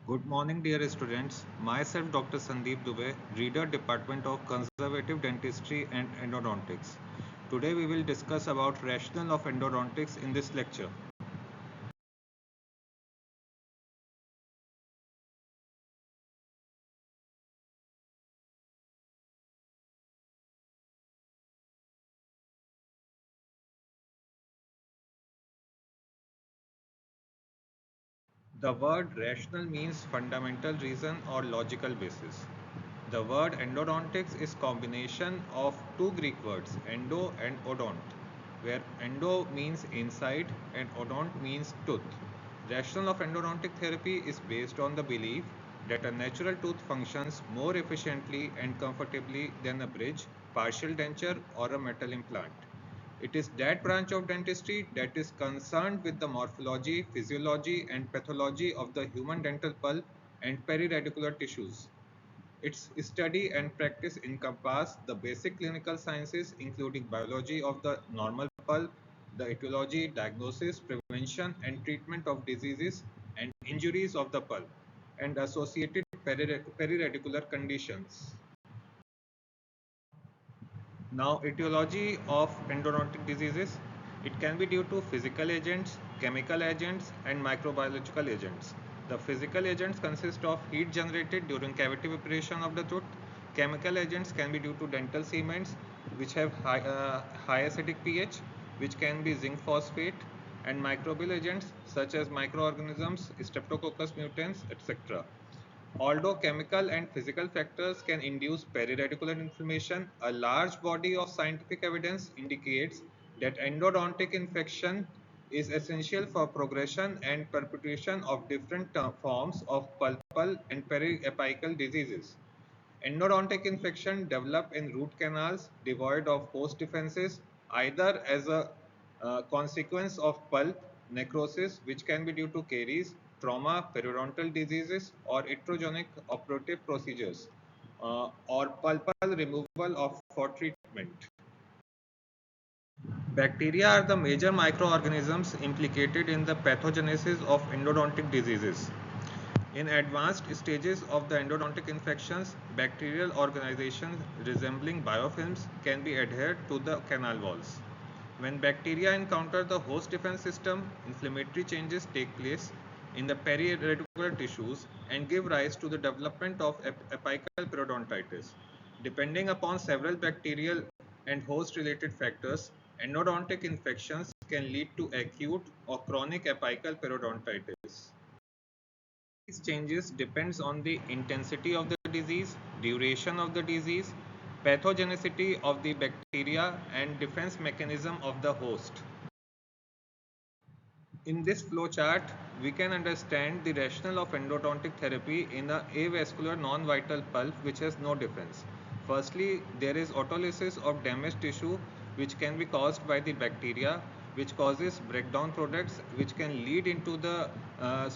Good morning, dear students. Myself, Dr. Sandeep Dubey, Reader, Department of Conservative Dentistry and Endodontics. Today, we will discuss about rationale of endodontics in this lecture. The word rational means fundamental reason or logical basis. The word endodontics is combination of two Greek words, endo and odont, where endo means inside and odont means tooth. Rationale of endodontic therapy is based on the belief that a natural tooth functions more efficiently and comfortably than a bridge, partial denture, or a metal implant. It is that branch of dentistry that is concerned with the morphology, physiology, and pathology of the human dental pulp and periradicular tissues. Its study and practice encompass the basic clinical sciences, including biology of the normal pulp, the etiology, diagnosis, prevention, and treatment of diseases and injuries of the pulp, and associated periradicular conditions. Now, etiology of endodontic diseases. It can be due to physical agents, chemical agents, and microbiological agents. The physical agents consist of heat generated during cavity preparation of the tooth. Chemical agents can be due to dental cements, which have high acidic pH, which can be zinc phosphate, and microbial agents such as microorganisms, Streptococcus mutans, etc. Although chemical and physical factors can induce periradicular inflammation, a large body of scientific evidence indicates that endodontic infection is essential for progression and perpetuation of different forms of pulpal and periapical diseases. Endodontic infection develop in root canals devoid of host defenses, either as a consequence of pulp necrosis, which can be due to caries, trauma, periodontal diseases, or iatrogenic operative procedures, or pulpal removal of for treatment. Bacteria are the major microorganisms implicated in the pathogenesis of endodontic diseases. In advanced stages of the endodontic infections, bacterial organizations resembling biofilms can be adhered to the canal walls. When bacteria encounter the host defense system, inflammatory changes take place in the periradicular tissues and give rise to the development of apical periodontitis. Depending upon several bacterial and host-related factors, endodontic infections can lead to acute or chronic apical periodontitis. These changes depends on the intensity of the disease, duration of the disease, pathogenicity of the bacteria, and defense mechanism of the host. In this flowchart, we can understand the rationale of endodontic therapy in a avascular non-vital pulp which has no defense. Firstly, there is autolysis of damaged tissue which can be caused by the bacteria, which causes breakdown products which can lead into the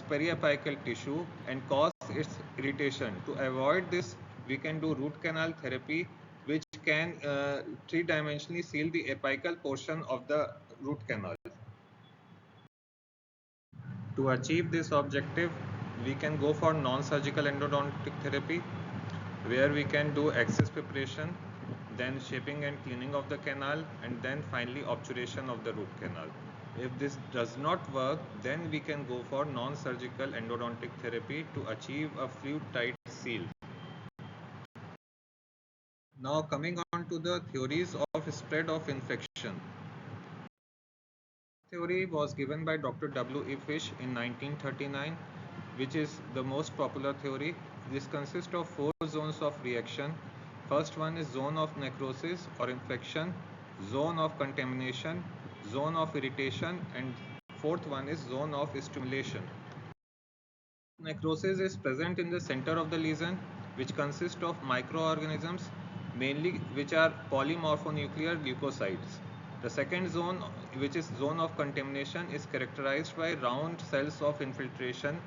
periapical tissue and cause its irritation. To avoid this, we can do root canal therapy, which can three-dimensionally seal the apical portion of the root canal. To achieve this objective, we can go for non-surgical endodontic therapy, where we can do access preparation, then shaping and cleaning of the canal, and then finally obturation of the root canal. If this does not work, then we can go for non-surgical endodontic therapy to achieve a fluid-tight seal. Now coming on to the theories of spread of infection. Theory was given by Dr. W. E. Fish in 1939, which is the most popular theory. This consists of 4 zones of reaction. First one is zone of necrosis or infection, zone of contamination, zone of irritation, and fourth one is zone of stimulation. Necrosis is present in the center of the lesion, which consists of microorganisms, mainly which are polymorphonuclear leukocytes. The second zone, which is zone of contamination, is characterized by round cells of infiltration.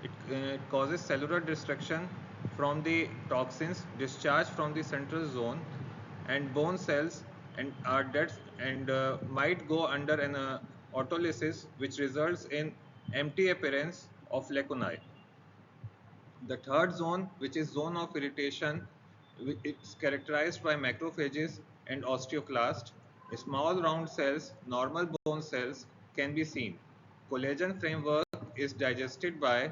It causes cellular destruction from the toxins discharged from the central zone, and bone cells and are dead and might go under an autolysis, which results in empty appearance of lacunae. The third zone, which is zone of irritation, it's characterized by macrophages and osteoclasts. Small round cells, normal bone cells can be seen. Collagen framework is digested by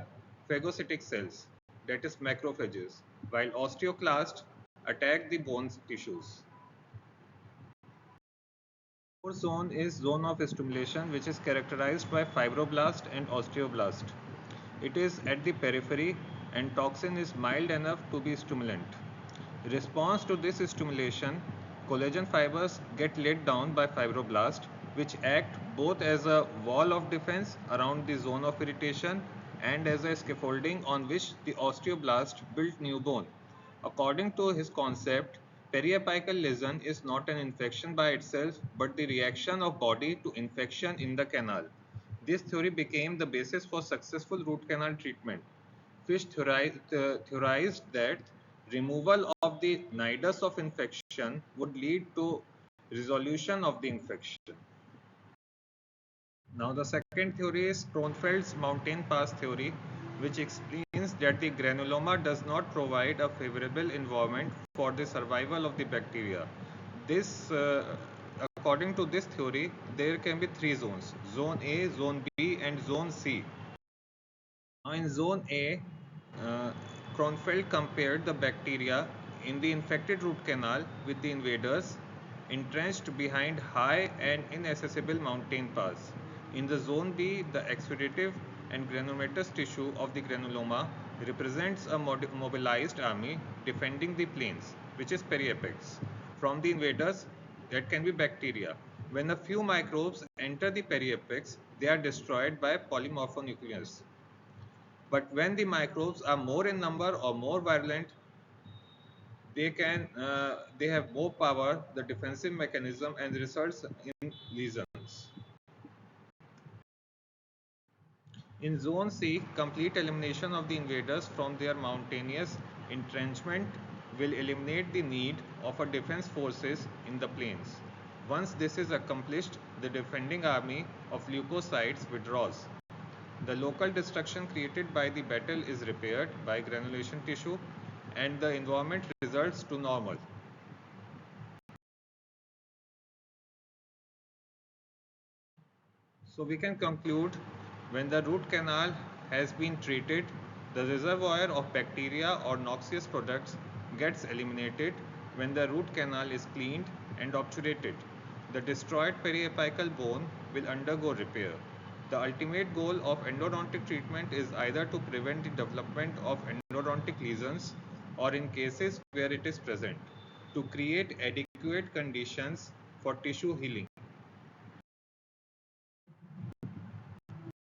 phagocytic cells, that is macrophages, while osteoclasts attack the bone tissues. Fourth zone is zone of stimulation, which is characterized by fibroblast and osteoblast. It is at the periphery and toxin is mild enough to be stimulant. Response to this stimulation, collagen fibers get laid down by fibroblast, which act both as a wall of defense around the zone of irritation and as a scaffolding on which the osteoblast built new bone. According to his concept, periapical lesion is not an infection by itself but the reaction of body to infection in the canal. This theory became the basis for successful root canal treatment. Fish theorized that removal of the nidus of infection would lead to resolution of the infection. Now the second theory is Kronfeld's mountain pass theory, which explains that the granuloma does not provide a favorable environment for the survival of the bacteria. According to this theory, there can be three zones: Zone A, Zone B, and Zone C. Now in Zone A, uh, Kronfeld compared the bacteria in the infected root canal with the invaders entrenched behind high and inaccessible mountain paths. In the Zone B, the exudative and granulomatous tissue of the granuloma represents a mobilized army defending the plains, which is periapex, from the invaders that can be bacteria. When a few microbes enter the periapex, they are destroyed by polymorphonucleus. But when the microbes are more in number or more virulent, they have more power, the defensive mechanism, and results in lesions. In Zone C, complete elimination of the invaders from their mountainous entrenchment will eliminate the need of a defense forces in the plains. Once this is accomplished, the defending army of leukocytes withdraws. The local destruction created by the battle is repaired by granulation tissue and the environment returns to normal. So we can conclude, when the root canal has been treated, the reservoir of bacteria or noxious products gets eliminated. When the root canal is cleaned and obturated, the destroyed periapical bone will undergo repair. The ultimate goal of endodontic treatment is either to prevent the development of endodontic lesions or, in cases where it is present, to create adequate conditions for tissue healing.